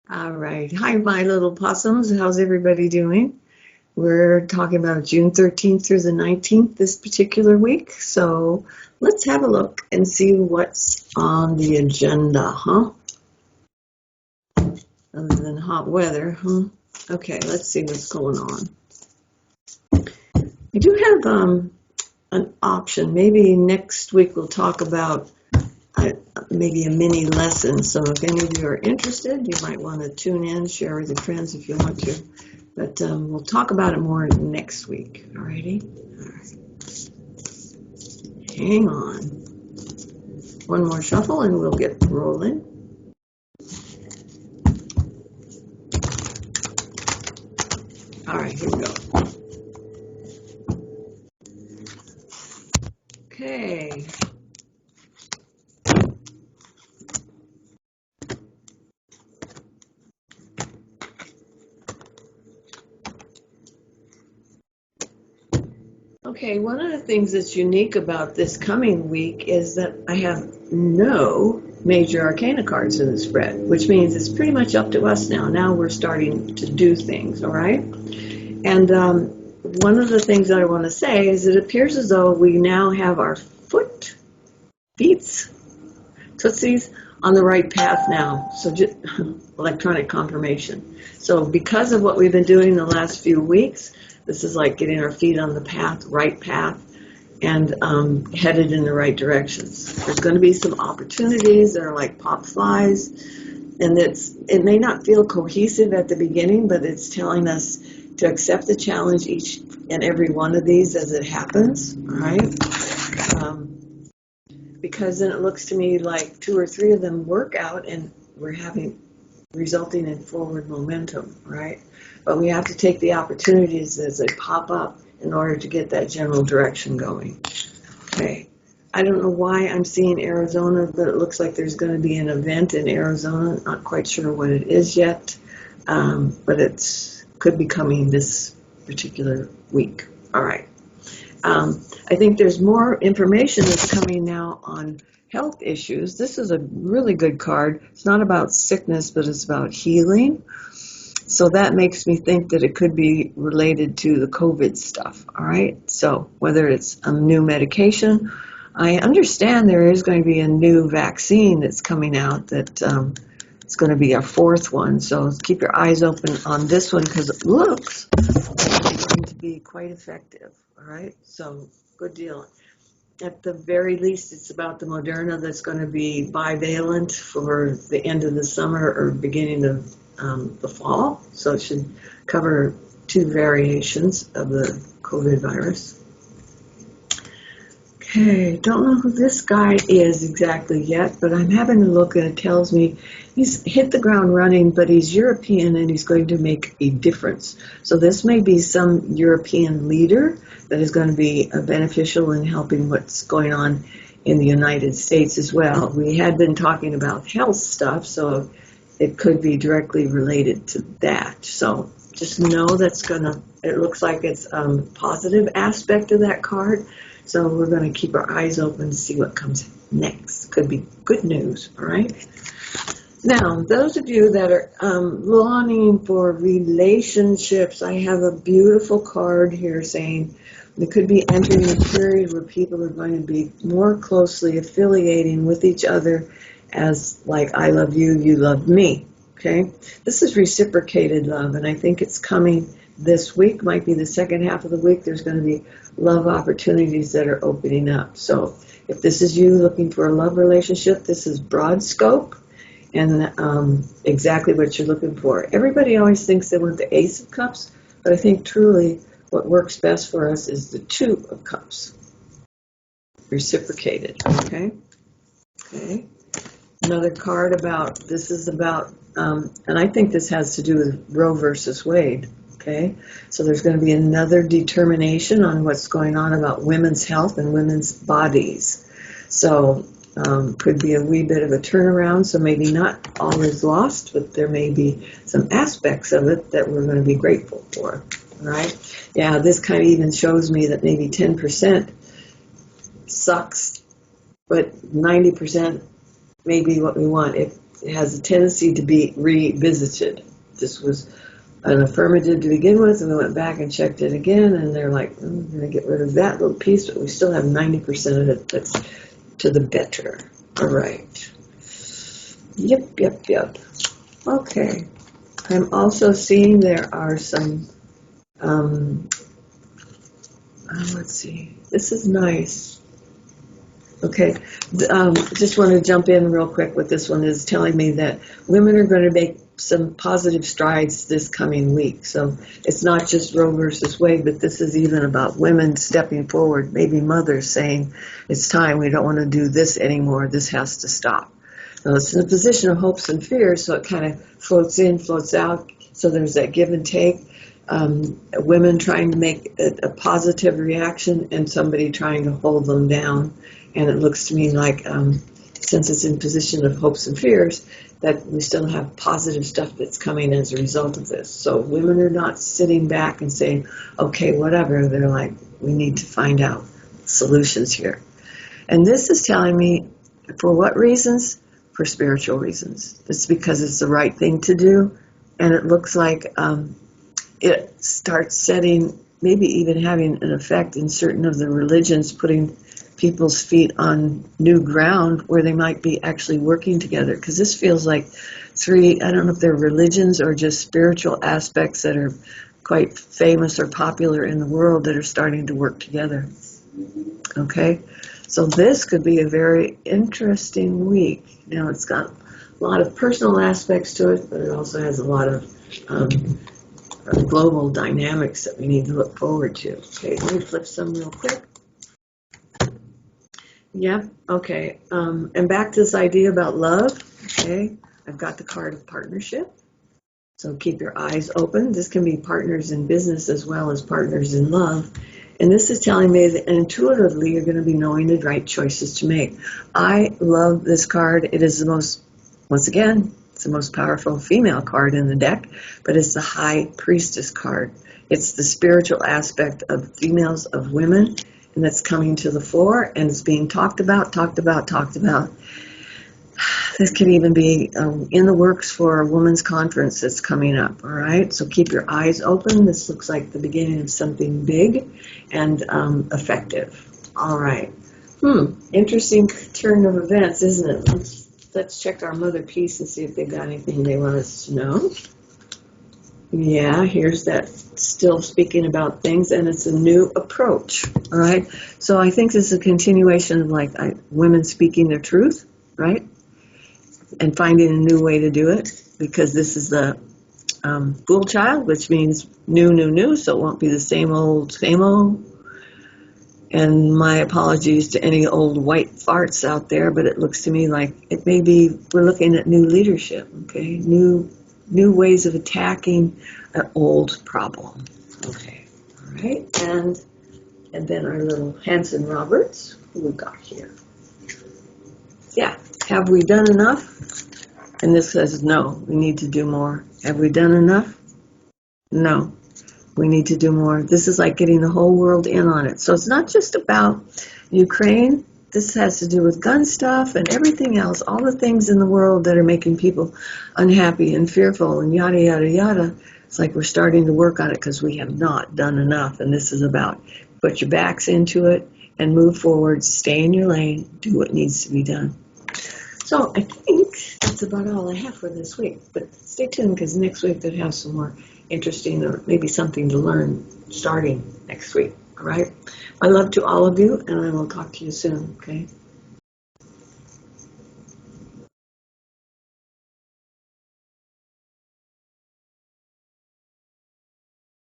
All right. Hi, my little possums. How's everybody doing? We're talking about June 13th through the 19th this particular week. So let's have a look and see what's on the agenda, huh? Other than hot weather, huh? Okay, let's see what's going on. I do have an option. Maybe next week we'll talk about uh, maybe a mini lesson. So if any of you are interested, you might want to tune in, share with your friends if you want to. But we'll talk about it more next week. Alrighty? All right. Hang on. One more shuffle and we'll get rolling. All right, here we go. Okay. Okay, one of the things that's unique about this coming week is that I have no major arcana cards in the spread, which means it's pretty much up to us now. Now we're starting to do things, all right? And one of the things that I want to say is it appears as though we now have our feet, tootsies, on the right path now. So just electronic confirmation. So because of what we've been doing the last few weeks, this is like getting our feet on the path, right path, and headed in the right directions. There's going to be some opportunities that are like pop flies, and it may not feel cohesive at the beginning, but it's telling us to accept the challenge each and every one of these as it happens, all right? Because then it looks to me like 2 or 3 of them work out and we're resulting in forward momentum, right? But we have to take the opportunities as they pop up in order to get that general direction going. Okay. I don't know why I'm seeing Arizona, but it looks like there's going to be an event in Arizona. Not quite sure what it is yet, but it could be coming this particular week. All right. I think there's more information that's coming now on health issues. This is a really good card. It's not about sickness, but it's about healing. So that makes me think that it could be related to the COVID stuff, all right? So whether it's a new medication, I understand there is going to be a new vaccine that's coming out that it's going to be our 4th one. So keep your eyes open on this one because it looks like it's going to be quite effective, all right? So good deal. At the very least, it's about the Moderna that's going to be bivalent for the end of the summer or beginning of the fall. So it should cover 2 variations of the COVID virus. Okay, don't know who this guy is exactly yet, but I'm having a look and it tells me he's hit the ground running, but he's European and he's going to make a difference. So this may be some European leader that is going to be beneficial in helping what's going on in the United States as well. We had been talking about health stuff, so it could be directly related to that. So just know it looks like it's a positive aspect of that card. So we're going to keep our eyes open to see what comes next. Could be good news, all right? Now, those of you that are longing for relationships, I have a beautiful card here saying we could be entering a period where people are going to be more closely affiliating with each other as like I love you, you love me, okay? This is reciprocated love, and I think it's coming this week, might be the second half of the week. There's going to be love opportunities that are opening up. So if this is you looking for a love relationship, this is broad scope and exactly what you're looking for. Everybody always thinks they want the Ace of Cups, but I think truly what works best for us is the 2 of Cups. Reciprocated, okay? Okay. Another card this is about, and I think this has to do with Roe versus Wade. Okay, so there's going to be another determination on what's going on about women's health and women's bodies. So could be a wee bit of a turnaround. So maybe not all is lost, but there may be some aspects of it that we're going to be grateful for. All right. Yeah, this kind of even shows me that maybe 10% sucks, but 90% may be what we want. it has a tendency to be revisited. This was an affirmative to begin with, and we went back and checked it again, and they're like, we're going to get rid of that little piece, but we still have 90% of it that's to the better. All right. Yep. Okay. I'm also seeing there are some, let's see, this is nice. Okay, just want to jump in real quick with this one. Is telling me that women are going to make some positive strides this coming week. So it's not just Roe versus Wade, but this is even about women stepping forward, maybe mothers saying, it's time, we don't want to do this anymore, this has to stop. Now, it's in a position of hopes and fears, so it kind of floats in, floats out, so there's that give and take. Women trying to make a positive reaction and somebody trying to hold them down. And it looks to me like, since it's in position of hopes and fears, that we still have positive stuff that's coming as a result of this. So women are not sitting back and saying, okay, whatever. They're like, we need to find out solutions here. And this is telling me, for what reasons? For spiritual reasons. It's because it's the right thing to do. And it looks like it starts setting, maybe even having an effect in certain of the religions, putting people's feet on new ground where they might be actually working together. Because this feels like three, I don't know if they're religions or just spiritual aspects that are quite famous or popular in the world that are starting to work together. Okay? So this could be a very interesting week. Now, it's got a lot of personal aspects to it, but it also has a lot of global dynamics that we need to look forward to. Okay, let me flip some real quick. Yeah, okay. And back to this idea about love. Okay, I've got the card of partnership. So keep your eyes open. This can be partners in business as well as partners in love. And this is telling me that intuitively you're going to be knowing the right choices to make. I love this card. It is the most, once again, it's the most powerful female card in the deck, but it's the High Priestess card. It's the spiritual aspect of females, of women, and that's coming to the fore, and it's being talked about. This could even be in the works for a women's conference that's coming up, all right? So keep your eyes open. This looks like the beginning of something big and effective. All right. Interesting turn of events, isn't it? Let's check our mother piece and see if they've got anything they want us to know. Yeah, here's that still speaking about things, and it's a new approach, all right? So I think this is a continuation of like women speaking their truth, right? And finding a new way to do it, because this is the Fool Child, which means new, so it won't be the same old. And my apologies to any old white farts out there, but it looks to me like it may be, we're looking at new leadership, okay? New ways of attacking an old problem. Okay, all right, and then our little Hanson Roberts, who we got here. Yeah, have we done enough? And this says no, we need to do more. Have we done enough? No, we need to do more. This is like getting the whole world in on it. So it's not just about Ukraine. This has to do with gun stuff and everything else, all the things in the world that are making people unhappy and fearful and yada, yada, yada. It's like we're starting to work on it because we have not done enough. And this is about put your backs into it and move forward, stay in your lane, do what needs to be done. So I think that's about all I have for this week. But stay tuned, because next week we'll have some more interesting, or maybe something to learn starting next week. All right? My love to all of you, and I will talk to you soon. Okay?